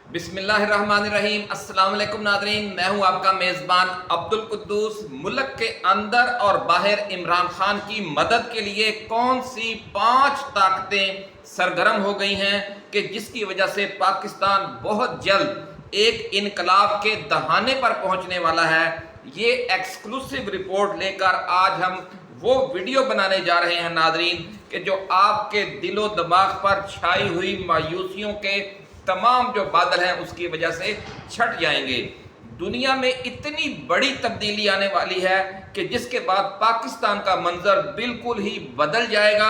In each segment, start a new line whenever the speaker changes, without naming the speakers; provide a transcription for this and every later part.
बिस्मिल्लाहिर्रहमानिर्रहीम। अस्सलाम वालेकुम नाज़रीन, मैं हूं आपका मेज़बान अब्दुल कुद्दूस। मुल्क के अंदर और बाहर इमरान खान की मदद के लिए कौन सी 5 ताकतें सरगर्म हो गई हैं कि जिसकी वजह से पाकिस्तान बहुत जल्द एक इनकलाब के दहाने पर पहुंचने वाला है। ये एक्सक्लूसिव रिपोर्ट लेकर आज हम वो वीडियो बनाने जा रहे हैं नाज़रीन कि जो आपके दिलो दिमाग पर छाई हुई मायूसियों के तमाम जो बादल हैं उसकी वजह से छट जाएंगे। दुनिया में इतनी बड़ी तब्दीली आने वाली है कि जिसके बाद पाकिस्तान का मंजर बिल्कुल ही बदल जाएगा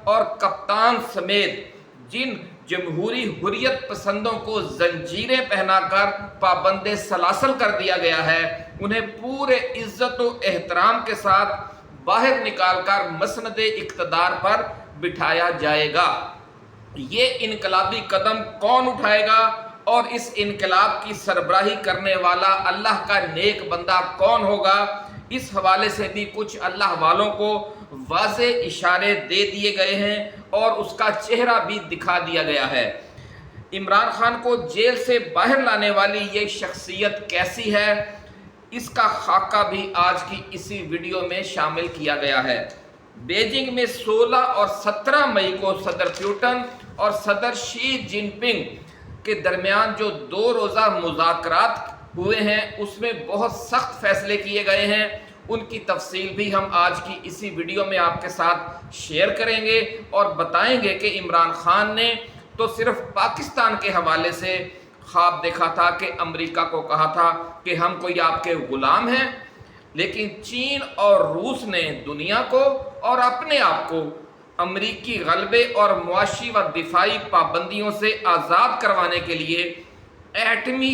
और कप्तान समेत जिन जमहूरी हुर्रियत पसंदों को जंजीरें पहनाकर पाबंदे सलासल कर दिया गया है, उन्हें पूरे इज्जत व एहतराम के साथ बाहर निकालकर मसनदे इक़्तिदार पर बिठाया जाएगा। ये इनकलाबी कदम कौन उठाएगा और इस इनकलाब की सरबराही करने वाला अल्लाह का नेक बंदा कौन होगा, इस हवाले से भी कुछ अल्लाह वालों को वाज़े इशारे दे दिए गए हैं और उसका चेहरा भी दिखा दिया गया है। इमरान खान को जेल से बाहर लाने वाली ये शख्सियत कैसी है, इसका खाका भी आज की इसी वीडियो में शामिल किया गया है। बीजिंग में 16 और 17 मई को सदर प्यूटन और सदर शी जिनपिंग के दरमियान जो 2 रोज़ा मुज़ाकरात हुए हैं उसमें बहुत सख्त फैसले किए गए हैं। उनकी तफसील भी हम आज की इसी वीडियो में आपके साथ शेयर करेंगे और बताएंगे कि इमरान खान ने तो सिर्फ पाकिस्तान के हवाले से ख्वाब देखा था कि अमेरिका को कहा था कि हम कोई आपके गुलाम हैं, लेकिन चीन और रूस ने दुनिया को और अपने आप को अमरीकी गलबे और मुआशी व दिफाई पाबंदियों से आज़ाद करवाने के लिए एटमी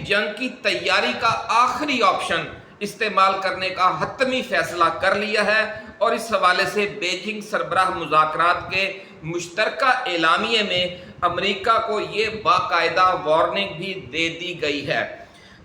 जंग की तैयारी का आखिरी ऑप्शन इस्तेमाल करने का हतमी फैसला कर लिया है। और इस हवाले से बीजिंग सरबराह मुज़ाकरात के मुश्तरका एलामिये में अमरीका को ये बाकायदा वार्निंग भी दे दी गई है।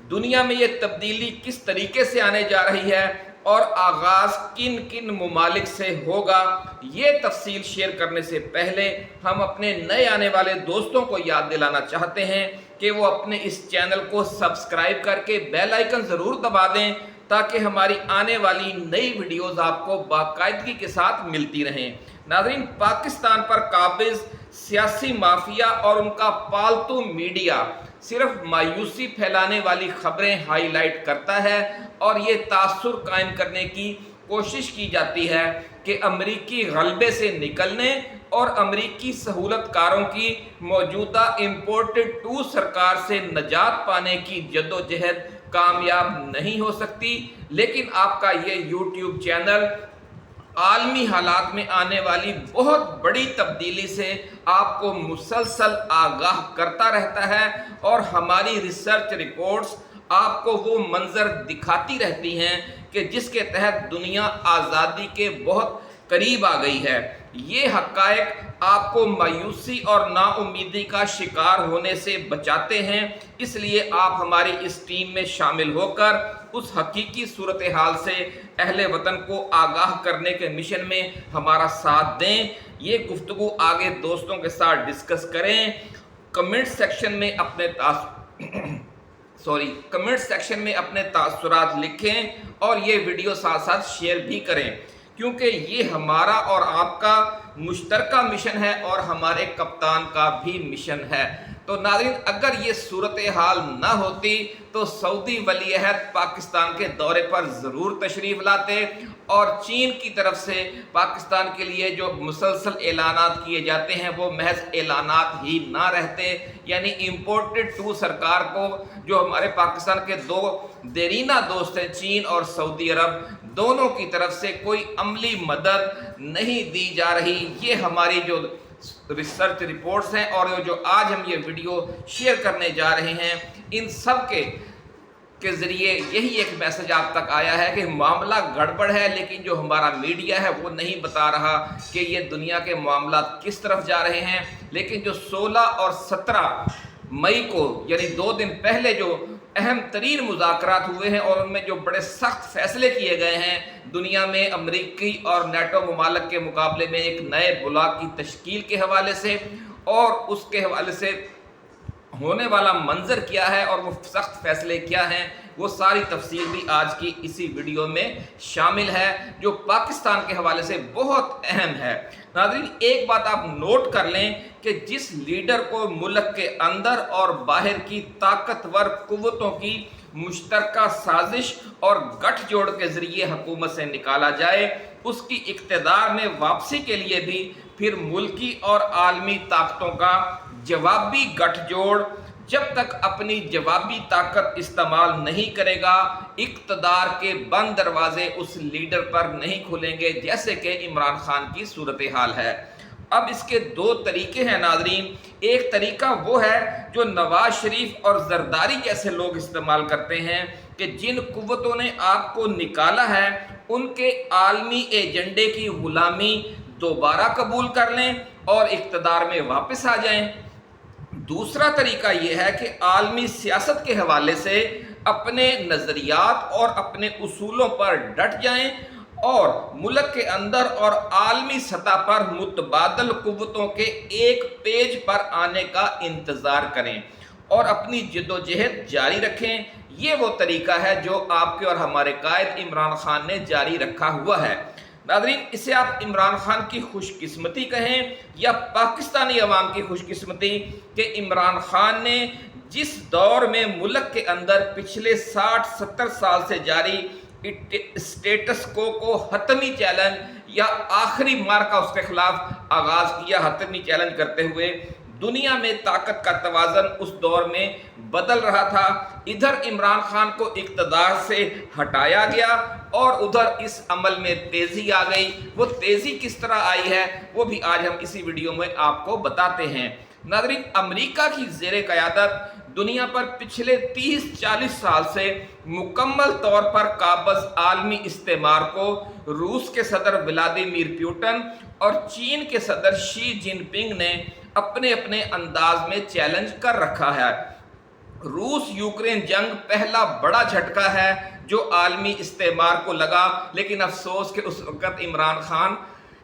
दुनिया में ये तब्दीली किस तरीके से आने जा रही है और आगाज़ किन किन ममालिक से होगा, ये तफसील शेयर करने से पहले हम अपने नए आने वाले दोस्तों को याद दिलाना चाहते हैं कि वो अपने इस चैनल को सब्सक्राइब करके बेल आइकन ज़रूर दबा दें ताकि हमारी आने वाली नई वीडियोज़ आपको बाकायदगी के साथ मिलती रहें। नाज़रीन, पाकिस्तान पर काबिज़ सियासी माफिया और उनका पालतू मीडिया सिर्फ मायूसी फैलाने वाली खबरें हाईलाइट करता है और ये तासुर कायम करने की कोशिश की जाती है कि अमरीकी गलबे से निकलने और अमरीकी सहूलतकारों की मौजूदा इम्पोर्टेड टू सरकार से निजात पाने की जद्दोजहद कामयाब नहीं हो सकती। लेकिन आपका ये यूट्यूब चैनल आलमी हालात में आने वाली बहुत बड़ी तब्दीली से आपको मुसलसल आगाह करता रहता है और हमारी रिसर्च रिपोर्ट्स आपको वो मंजर दिखाती रहती हैं कि जिसके तहत दुनिया आज़ादी के बहुत करीब आ गई है। ये हक़ाइक़ आपको मायूसी और नाउमीदी का शिकार होने से बचाते हैं, इसलिए आप हमारी इस टीम में शामिल होकर उस हकीकी सूरत हाल से अहले वतन को आगाह करने के मिशन में हमारा साथ दें। ये गुफ्तगू आगे दोस्तों के साथ डिस्कस करें। कमेंट सेक्शन में अपने तासुरात लिखें और ये वीडियो साथ साथ शेयर भी करें, क्योंकि ये हमारा और आपका मुश्तरका मिशन है और हमारे कप्तान का भी मिशन है। तो नाज़रीन, अगर ये सूरत हाल ना होती तो सऊदी वली अहद पाकिस्तान के दौरे पर ज़रूर तशरीफ़ लाते और चीन की तरफ से पाकिस्तान के लिए जो मुसलसल ऐलानात किए जाते हैं वो महज ऐलानात ही ना रहते, यानी इम्पोर्टेड टू सरकार को जो हमारे पाकिस्तान के 2 देरीना दोस्त हैं, चीन और सऊदी अरब, दोनों की तरफ से कोई अमली मदद नहीं दी जा रही। ये हमारी जो रिसर्च रिपोर्ट्स हैं और जो आज हम ये वीडियो शेयर करने जा रहे हैं, इन सब के ज़रिए यही एक मैसेज आप तक आया है कि मामला गड़बड़ है, लेकिन जो हमारा मीडिया है वो नहीं बता रहा कि ये दुनिया के मामला किस तरफ जा रहे हैं। लेकिन जो 16 और 17 मई को यानी 2 दिन पहले जो अहम तरीन मुज़ाकरात हुए हैं और उनमें जो बड़े सख्त फैसले किए गए हैं, दुनिया में अमरीकी और नेटो ममालिक के मुकाबले में एक नए ब्लॉक की तश्कील के हवाले से और उसके हवाले से ہونے والا منظر کیا ہے اور وہ سخت فیصلے کیا ہیں، وہ ساری تفصیل بھی آج کی اسی ویڈیو میں شامل ہے جو پاکستان کے حوالے سے بہت اہم ہے۔ ناظرین، ایک بات آپ نوٹ کر لیں کہ جس لیڈر کو ملک کے اندر اور باہر کی طاقتور قوتوں کی مشترکہ سازش اور گٹھ جوڑ کے ذریعے حکومت سے نکالا جائے، اس کی اقتدار میں واپسی کے لیے بھی پھر ملکی اور عالمی طاقتوں کا جوابی گٹھ جوڑ جب تک اپنی جوابی طاقت استعمال نہیں کرے گا، اقتدار کے بند دروازے اس لیڈر پر نہیں کھلیں گے، جیسے کہ عمران خان کی صورتحال ہے۔ اب اس کے دو طریقے ہیں ناظرین۔ ایک طریقہ وہ ہے جو نواز شریف اور زرداری جیسے لوگ استعمال کرتے ہیں کہ جن قوتوں نے آپ کو نکالا ہے ان کے عالمی ایجنڈے کی غلامی دوبارہ قبول کر لیں اور اقتدار میں واپس آ جائیں۔ دوسرا طریقہ یہ ہے کہ عالمی سیاست کے حوالے سے اپنے نظریات اور اپنے اصولوں پر ڈٹ جائیں اور ملک کے اندر اور عالمی سطح پر متبادل قوتوں کے ایک پیج پر آنے کا انتظار کریں اور اپنی جدوجہد جاری رکھیں۔ یہ وہ طریقہ ہے جو آپ کے اور ہمارے قائد عمران خان نے جاری رکھا ہوا ہے۔ ناظرین، اسے آپ عمران خان کی خوش قسمتی کہیں یا پاکستانی عوام کی خوش قسمتی کہ عمران خان نے جس دور میں ملک کے اندر پچھلے 60-70 سال سے جاری اسٹیٹس کو حتمی چیلنج یا آخری مارکا اس کے خلاف آغاز کیا، حتمی چیلنج کرتے ہوئے دنیا میں طاقت کا توازن اس دور میں بدل رہا تھا۔ ادھر عمران خان کو اقتدار سے ہٹایا گیا اور ادھر اس عمل میں تیزی آ گئی۔ وہ تیزی کس طرح آئی ہے وہ بھی آج ہم اسی ویڈیو میں آپ کو بتاتے ہیں۔ ناظرین، امریکہ کی زیر قیادت دنیا پر پچھلے 30-40 سال سے مکمل طور پر قابض عالمی استعمار کو روس کے صدر ولادیمیر پوٹن اور چین کے صدر شی جن پنگ نے اپنے اپنے انداز میں چیلنج کر رکھا ہے۔ روس یوکرین جنگ پہلا بڑا جھٹکا ہے جو عالمی استعمار کو لگا، لیکن افسوس کہ اس وقت عمران خان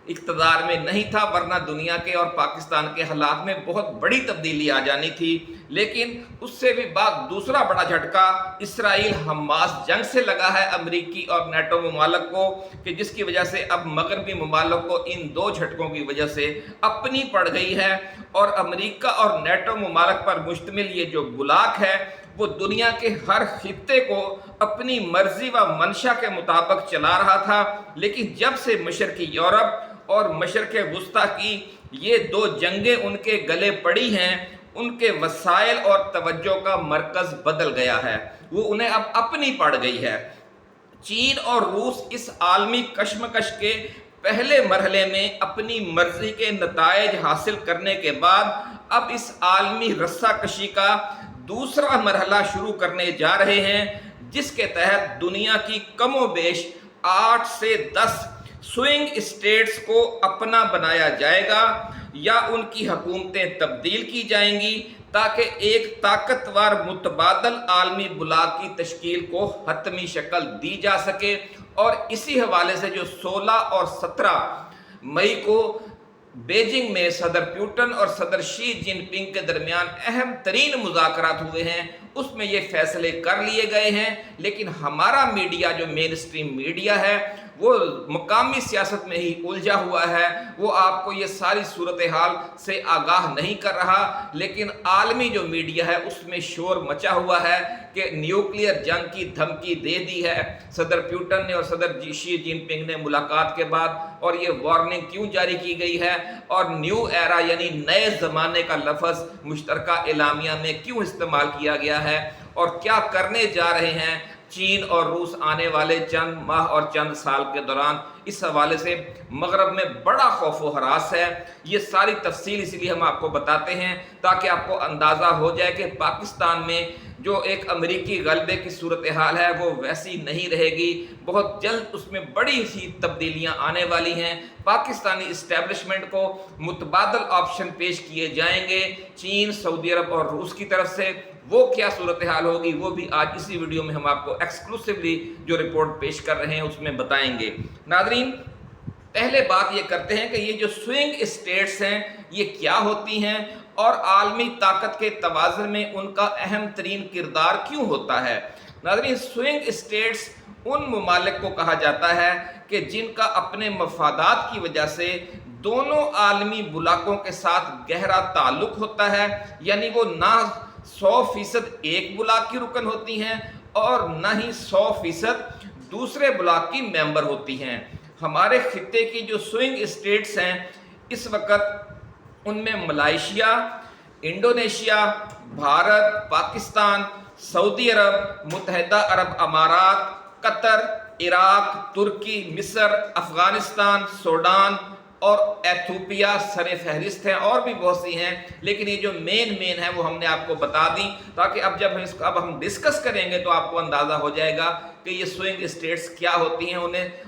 اقتدار میں نہیں تھا، ورنہ دنیا کے اور پاکستان کے حالات میں بہت بڑی تبدیلی آ جانی تھی۔ لیکن اس سے بھی بعد دوسرا بڑا جھٹکا اسرائیل حماس جنگ سے لگا ہے امریکی اور نیٹو ممالک کو، کہ جس کی وجہ سے اب مغربی ممالک کو ان دو جھٹکوں کی وجہ سے اپنی پڑ گئی ہے، اور امریکہ اور نیٹو ممالک پر مشتمل یہ جو بلاک ہے وہ دنیا کے ہر خطے کو اپنی مرضی و منشا کے مطابق چلا رہا تھا۔ لیکن جب سے مشرقی یورپ اور مشرق وسطیٰ کی یہ دو جنگیں ان کے گلے پڑی ہیں، ان کے وسائل اور توجہ کا مرکز بدل گیا ہے، وہ انہیں اب اپنی پڑ گئی ہے۔ چین اور روس اس عالمی کشمکش کے پہلے مرحلے میں اپنی مرضی کے نتائج حاصل کرنے کے بعد اب اس عالمی رسہ کشی کا دوسرا مرحلہ شروع کرنے جا رہے ہیں، جس کے تحت دنیا کی کم و بیش 8 سے 10 سوئنگ اسٹیٹس کو اپنا بنایا جائے گا یا ان کی حکومتیں تبدیل کی جائیں گی تاکہ ایک طاقتور متبادل عالمی بلاک کی تشکیل کو حتمی شکل دی جا سکے۔ اور اسی حوالے سے جو 16 اور 17 مئی کو بیجنگ میں صدر پوٹن اور صدر شی جن پنگ کے درمیان اہم ترین مذاکرات ہوئے ہیں، اس میں یہ فیصلے کر لیے گئے ہیں، لیکن ہمارا میڈیا جو مین اسٹریم میڈیا ہے وہ مقامی سیاست میں ہی الجھا ہوا ہے، وہ آپ کو یہ ساری صورتحال سے آگاہ نہیں کر رہا، لیکن عالمی جو میڈیا ہے اس میں شور مچا ہوا ہے کہ نیوکلیئر جنگ کی دھمکی دے دی ہے صدر پوٹن نے اور صدر شی جن پنگ نے ملاقات کے بعد، اور یہ وارننگ کیوں جاری کی گئی ہے اور نیو ایرا یعنی نئے زمانے کا لفظ مشترکہ اعلامیہ میں کیوں استعمال کیا گیا ہے، اور کیا کرنے جا رہے ہیں چین اور روس آنے والے چند ماہ اور چند سال کے دوران، اس حوالے سے مغرب میں بڑا خوف و ہراس ہے۔ یہ ساری تفصیل اس لیے ہم آپ کو بتاتے ہیں تاکہ آپ کو اندازہ ہو جائے کہ پاکستان میں جو ایک امریکی غلبے کی صورتحال ہے وہ ویسی نہیں رہے گی، بہت جلد اس میں بڑی سی تبدیلیاں آنے والی ہیں۔ پاکستانی اسٹیبلشمنٹ کو متبادل آپشن پیش کیے جائیں گے چین، سعودی عرب اور روس کی طرف سے، وہ کیا صورتحال ہوگی وہ بھی آج اسی ویڈیو میں ہم آپ کو ایکسکلوسیولی جو رپورٹ پیش کر رہے ہیں اس میں بتائیں گے۔ ناظرین، पहले बात ये करते हैं कि ये जो स्विंग स्टेट्स हैं ये क्या होती हैं और आलमी ताकत के तवाज़ुन में उनका अहम तरीन किरदार क्यों होता है। नाज़रीन, स्विंग स्टेट्स उन ममालिक को कहा जाता है कि जिनका अपने मफादात की वजह से दोनों आलमी बुलाकों के साथ गहरा ताल्लुक़ होता है, यानी वो ना 100% एक बुलाक की रुकन होती हैं और ना ही 100% दूसरे बुलाक की मेंबर होती हैं। हमारे खित्ते की जो स्विंग स्टेट्स हैं इस वक्त उनमें मलेशिया, इंडोनेशिया, भारत, पाकिस्तान, सऊदी अरब, मुत्तहिदा अरब अमारात, कतर, इराक, तुर्की, मिस्र, अफ़गानिस्तान, सूडान और एथोपिया सरे फहरिस्त हैं। और भी बहुत सी हैं, लेकिन ये जो मेन है वो हमने आपको बता दी, ताकि अब हम डिस्कस करेंगे तो आपको अंदाज़ा हो जाएगा कि ये स्विंग स्टेट्स क्या होती हैं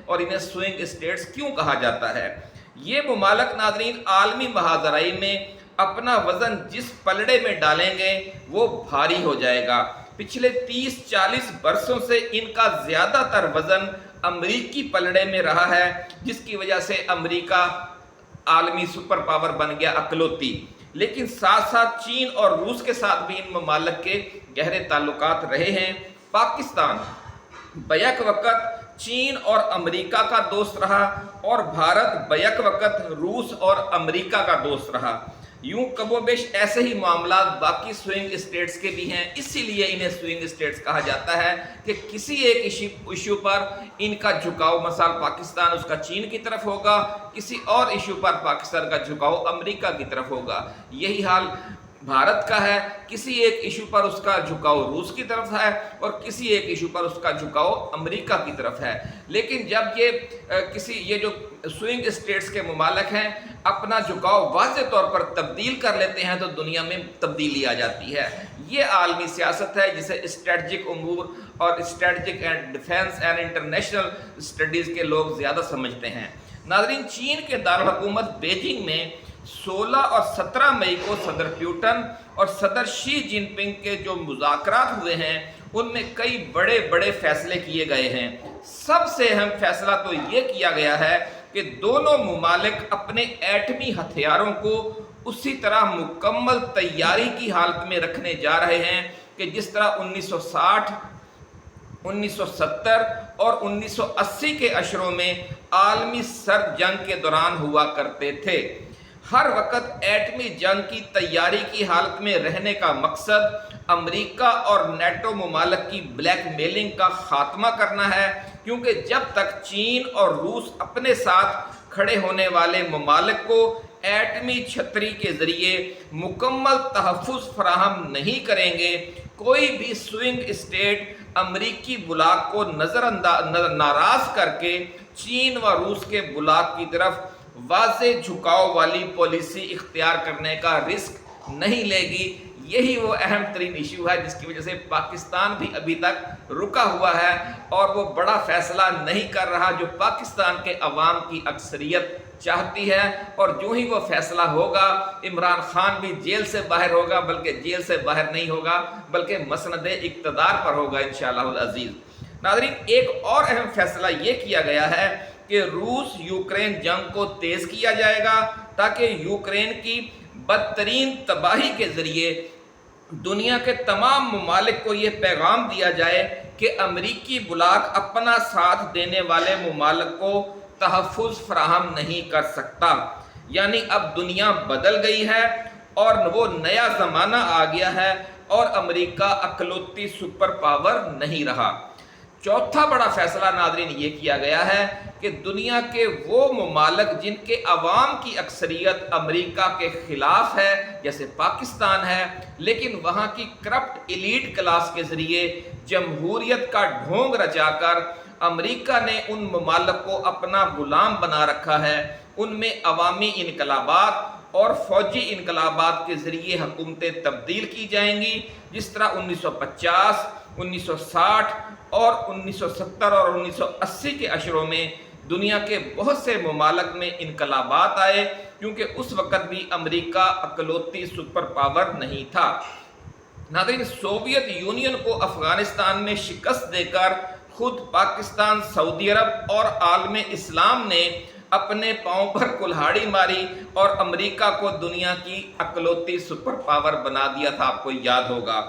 और इन्हें स्विंग स्टेट्स क्यों कहा जाता है। ये ममालिक नाज़रीन आलमी महाजराई में अपना वज़न जिस पलड़े में डालेंगे वो भारी हो जाएगा। पिछले 30-40 बरसों से इनका ज़्यादातर वज़न अमरीकी पलड़े में रहा है, जिसकी वजह से अमरीका आलमी सुपर पावर बन गया अकलौती। लेकिन साथ साथ चीन और रूस के साथ भी इन ममालिक के गहरे ताल्लुकात रहे हैं। पाकिस्तान बैक वक़्त चीन और अमरीका का दोस्त रहा और भारत बैक वक़्त रूस और अमरीका का दोस्त रहा। यूं कमोबेश ऐसे ही मामला बाकी स्विंग स्टेट्स के भी हैं, इसीलिए इन्हें स्विंग स्टेट्स कहा जाता है कि किसी एक इशू पर इनका झुकाव मसाल पाकिस्तान उसका चीन की तरफ होगा, किसी और इशू पर पाकिस्तान का झुकाव अमेरिका की तरफ होगा। यही हाल भारत का है, किसी एक इशू पर उसका झुकाव रूस की तरफ है और किसी एक इशू पर उसका झुकाव अमेरिका की तरफ है। लेकिन जब ये जो स्विंग स्टेट्स के ममालिक हैं अपना झुकाव वाज़ेह तौर पर तब्दील कर लेते हैं तो दुनिया में तब्दीली आ जाती है। ये आलमी सियासत है जिसे स्ट्रेटजिक उमूर और strategic and defence and international studies के लोग ज़्यादा समझते हैं। नाज़रीन, चीन के दारुल हुकूमत बीजिंग में 16 और 17 मई को सदर प्यूटन और सदर शी जिनपिंग के जो मुज़ाकरात हुए हैं उनमें कई बड़े बड़े फैसले किए गए हैं। सबसे अहम फैसला तो ये किया गया है कि दोनों ममालिक अपने एटमी हथियारों को उसी तरह मुकम्मल तैयारी की हालत में रखने जा रहे हैं कि जिस तरह 1960, 1970 और 1980 के अशरों में आलमी सर्द जंग के दौरान हुआ करते थे। हर वक्त एटमी जंग की तैयारी की हालत में रहने का मकसद अमेरिका और नेटो ममालिक की ब्लैकमेलिंग का खात्मा करना है, क्योंकि जब तक चीन और रूस अपने साथ खड़े होने वाले ममालिक को एटमी छतरी के ज़रिए मुकम्मल तहफ़्फ़ुज़ फराहम नहीं करेंगे, कोई भी स्विंग स्टेट अमरीकी बुलाक को नाराज़ करके चीन व रूस के बुलाक की तरफ वाज़ेह झुकाव वाली पॉलिसी इख्तियार करने का रिस्क नहीं लेगी। यही वो अहम तरीन इशू है जिसकी वजह से पाकिस्तान भी अभी तक रुका हुआ है और वो बड़ा फैसला नहीं कर रहा जो पाकिस्तान के अवाम की अक्सरियत चाहती है। और जो ही वो फैसला होगा इमरान खान भी जेल से बाहर होगा, बल्कि जेल से बाहर नहीं होगा बल्कि मसनद इक़्तिदार पर होगा इंशाअल्लाह अज़ीज़। नाज़रीन, एक और अहम फैसला ये किया गया है कि रूस यूक्रेन जंग को तेज़ किया जाएगा ताकि यूक्रेन की बदतरीन तबाही के ज़रिए दुनिया के तमाम ममालिक को ये पैगाम दिया जाए कि अमरीकी बुलाक अपना साथ देने वाले ममालिक को तहफ़्फ़ुज़ फराहम नहीं कर सकता। यानी अब दुनिया बदल गई है और वो नया ज़माना आ गया है और अमरीका अकलौती सुपर पावर नहीं रहा। चौथा बड़ा फैसला नाज़रीन ये किया गया है कि दुनिया के वो ममालिक जिनके अवाम की अक्सरियत अमेरिका के ख़िलाफ़ है, जैसे पाकिस्तान है, लेकिन वहाँ की करप्ट एलीट क्लास के ज़रिए जमहूरियत का ढोंग रचाकर अमेरिका ने उन ममालिक को अपना गुलाम बना रखा है। उनमें अवामी इनकलाबात और फ़ौजी इनकलाबात के ज़रिए हुकूमतें तब्दील की जाएंगी, जिस तरह 1950, 1960 और 1970 और 1980 के अशरों में दुनिया के बहुत से ममालिक में इनकलाबात आए, क्योंकि उस वक़्त भी अमेरिका अकलौती सुपर पावर नहीं था। नाज़रीन, सोवियत यूनियन को अफ़गानिस्तान में शिकस्त देकर खुद पाकिस्तान, सऊदी अरब और आलम इस्लाम ने अपने पांव पर कुल्हाड़ी मारी और अमेरिका को दुनिया की अकलौती सुपर पावर बना दिया था, आपको याद होगा।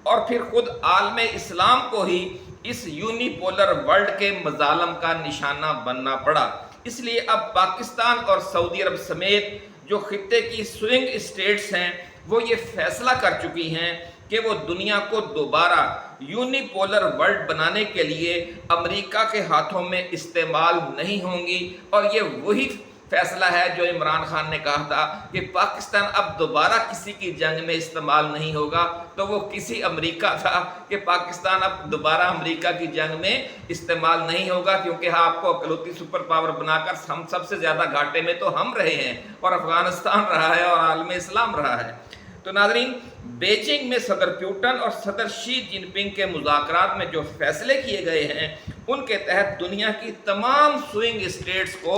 और फिर खुद आलमे इस्लाम को ही इस यूनिपोलर वर्ल्ड के मजालम का निशाना बनना पड़ा। इसलिए अब पाकिस्तान और सऊदी अरब समेत जो खित्ते की स्विंग स्टेट्स हैं वो ये फैसला कर चुकी हैं कि वो दुनिया को दोबारा यूनिपोलर वर्ल्ड बनाने के लिए अमेरिका के हाथों में इस्तेमाल नहीं होंगी। और ये वही फैसला है जो इमरान खान ने कहा था कि पाकिस्तान अब दोबारा किसी की जंग में इस्तेमाल नहीं होगा, तो वो किसी अमेरिका था कि पाकिस्तान अब दोबारा अमेरिका की जंग में इस्तेमाल नहीं होगा, क्योंकि हाँ, आपको अकलौती सुपर पावर बनाकर हम सबसे ज़्यादा घाटे में तो हम रहे हैं और अफगानिस्तान रहा है और आलम इस्लाम रहा है। तो नाज़रीन, बीजिंग में सदर पुतिन और सदर शी जिनपिंग के मुज़ाकरात में जो फैसले किए गए हैं उनके तहत दुनिया की तमाम स्विंग स्टेट्स को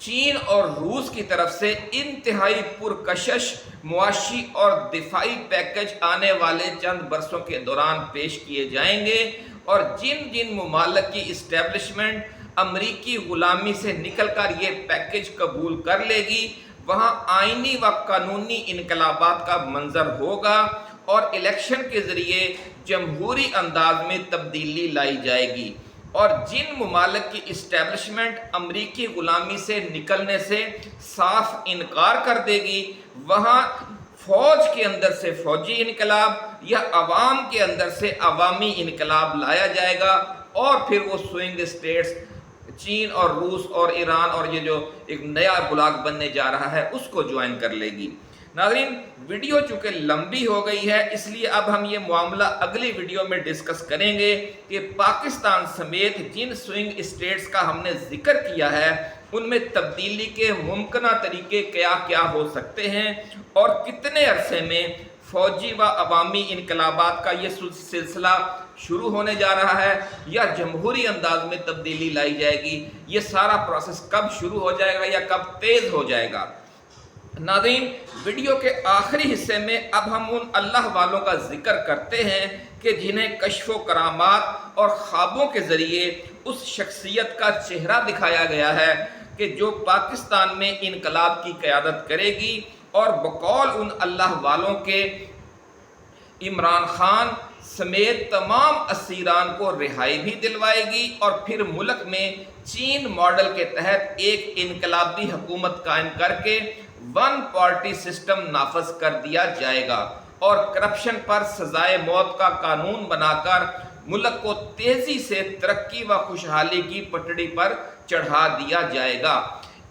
चीन और रूस की तरफ से इंतहाई पुरकशिश मुआशी और दिफाई पैकेज आने वाले चंद बरसों के दौरान पेश किए जाएंगे। और जिन जिन मुमालिक की इस्टेब्लिशमेंट अमरीकी गुलामी से निकलकर ये पैकेज कबूल कर लेगी, वहाँ आइनी व कानूनी इनकलाबात का मंजर होगा और इलेक्शन के ज़रिए जमहूरी अंदाज में तब्दीली लाई जाएगी। और जिन मुमालिक की इस्टेब्लिशमेंट अमरीकी गुलामी से निकलने से साफ इनकार कर देगी, वहाँ फ़ौज के अंदर से फ़ौजी इनकलाब या अवाम के अंदर से अवामी इनकलाब लाया जाएगा और फिर वो स्विंग स्टेट्स चीन और रूस और ईरान और ये जो एक नया ब्लॉक बनने जा रहा है उसको ज्वाइन कर लेगी। नाज़रीन, वीडियो चूँकि लंबी हो गई है इसलिए अब हम ये मामला अगली वीडियो में डिस्कस करेंगे कि पाकिस्तान समेत जिन स्विंग स्टेट्स का हमने जिक्र किया है उनमें तब्दीली के मुमकिन तरीके क्या क्या हो सकते हैं और कितने अरसे में फ़ौजी व अवामी इनकलाबात का ये सिलसिला शुरू होने जा रहा है या जमहूरी अंदाज में तब्दीली लाई जाएगी, ये सारा प्रोसेस कब शुरू हो जाएगा या कब तेज़ हो जाएगा। नाज़रीन, वीडियो के आखिरी हिस्से में अब हम उन अल्लाह वालों का जिक्र करते हैं कि जिन्हें कश्फ व करामात और ख्वाबों के ज़रिए उस शख्सियत का चेहरा दिखाया गया है कि जो पाकिस्तान में इनकलाब की क़यादत करेगी और बकौल उन अल्लाह वालों के इमरान खान समेत तमाम असीरान को रिहाई भी दिलवाएगी और फिर मुल्क में चीन मॉडल के तहत एक इनकलाबी हुकूमत कायम करके वन पार्टी सिस्टम नाफज कर दिया जाएगा और करप्शन पर सजाए मौत का कानून बनाकर मुल्क को तेजी से तरक्की व खुशहाली की पटड़ी पर चढ़ा दिया जाएगा।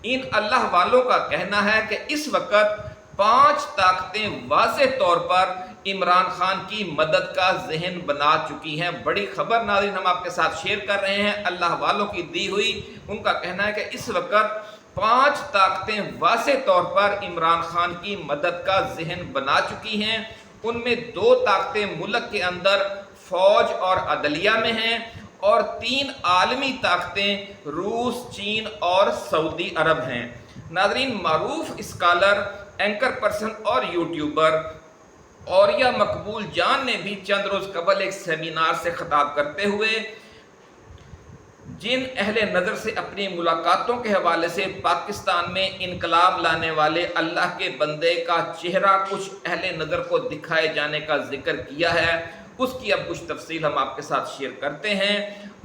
इन अल्लाह वालों का कहना है कि इस वक्त 5 ताकतें वाज़ेह तौर पर इमरान खान की मदद का जहन बना चुकी हैं। बड़ी खबर नाज़रीन हम आपके साथ शेयर कर रहे हैं, अल्लाह वालों की दी हुई। उनका कहना है कि इस वक्त 5 ताकतें वाज़ेह तौर पर इमरान खान की मदद का जहन बना चुकी हैं। उनमें 2 ताकतें मुल्क के अंदर फ़ौज और अदलिया में हैं और 3 आलमी ताकतें रूस, चीन और सऊदी अरब हैं। नाज़रीन, मारूफ स्कॉलर, एंकर पर्सन और यूट्यूबर और या मकबूल जान ने भी चंद रोज़ कबल एक सेमिनार से खिताब करते हुए जिन अहले नज़र से अपनी मुलाकातों के हवाले से पाकिस्तान में इनकलाब लाने वाले अल्लाह के बंदे का चेहरा कुछ अहले नज़र को दिखाए जाने का जिक्र किया है, उसकी अब कुछ तफसील हम आपके साथ शेयर करते हैं।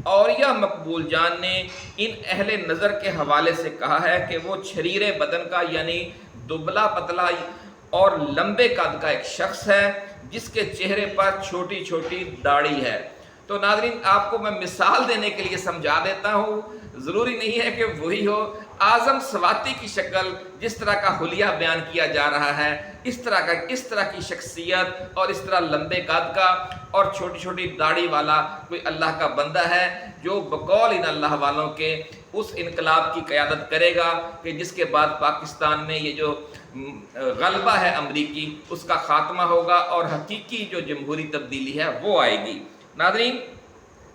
और यह मकबूल जान ने इन अहले नज़र के हवाले से कहा है कि वो शरीर बदन का यानी दुबला पतला और लंबे कद का एक शख्स है जिसके चेहरे पर छोटी छोटी दाढ़ी है। तो नाज़रीन, आपको मैं मिसाल देने के लिए समझा देता हूँ, ज़रूरी नहीं है कि वही हो। आज़म स्वाति की शक्ल जिस तरह का हुलिया बयान किया जा रहा है, इस तरह की शख्सियत और इस तरह लंबे कद का और छोटी छोटी दाढ़ी वाला कोई अल्लाह का बंदा है जो बकौल इन अल्लाह वालों के उस इनकलाब की क़यादत करेगा कि जिसके बाद पाकिस्तान में ये जो गलबा है अमरीकी उसका ख़ात्मा होगा और हकीकी जो जमहूरी तब्दीली है वो आएगी। नाज़रीन,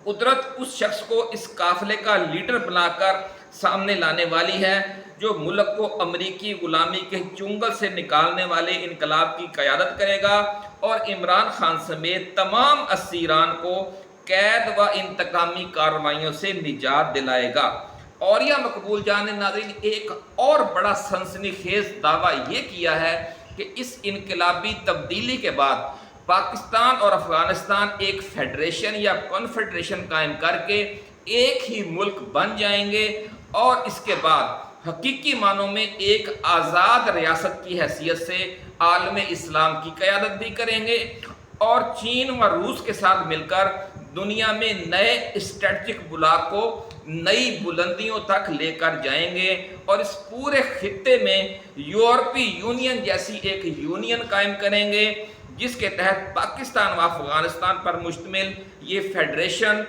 कुदरत उस शख्स को इस काफ़िले का लीडर बनाकर सामने लाने वाली है जो मुल्क को अमरीकी गुलामी के चुंगल से निकालने वाले इनकलाब की क़यादत करेगा और इमरान खान समेत तमाम असीरान को कैद व इंतकामी कार्रवाइयों से निजात दिलाएगा। औरिया मकबूल जान ने नाज़रीन एक और बड़ा सनसनीखेज दावा ये किया है कि इस इनकलाबी तब्दीली के बाद पाकिस्तान और अफगानिस्तान एक फेडरेशन या कॉन्फेडरेशन कायम करके एक ही मुल्क बन जाएंगे और इसके बाद हकीकी मानों में एक आज़ाद रियासत की हैसियत से आलम इस्लाम की क़यादत भी करेंगे और चीन व रूस के साथ मिलकर दुनिया में नए स्ट्रेटजिक ब्लॉक को नई बुलंदियों तक लेकर जाएंगे और इस पूरे खित्ते में यूरोपीय यूनियन जैसी एक यूनियन कायम करेंगे जिसके तहत पाकिस्तान व अफगानिस्तान पर मुश्तमिल ये फेडरेशन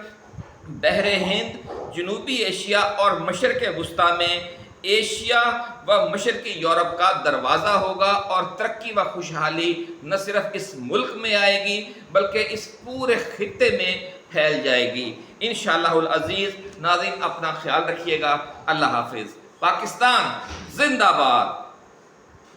बहरे हिंद, जनूबी एशिया और मशरक़ वुस्ता में एशिया व मशरक़ी यूरोप का दरवाज़ा होगा और तरक्की व खुशहाली न सिर्फ इस मुल्क में आएगी बल्कि इस पूरे खित्ते में फैल जाएगी इंशाअल्लाहुल अज़ीज़। नाज़रीन अपना ख्याल रखिएगा। अल्लाह हाफिज़। पाकिस्तान जिंदाबाद।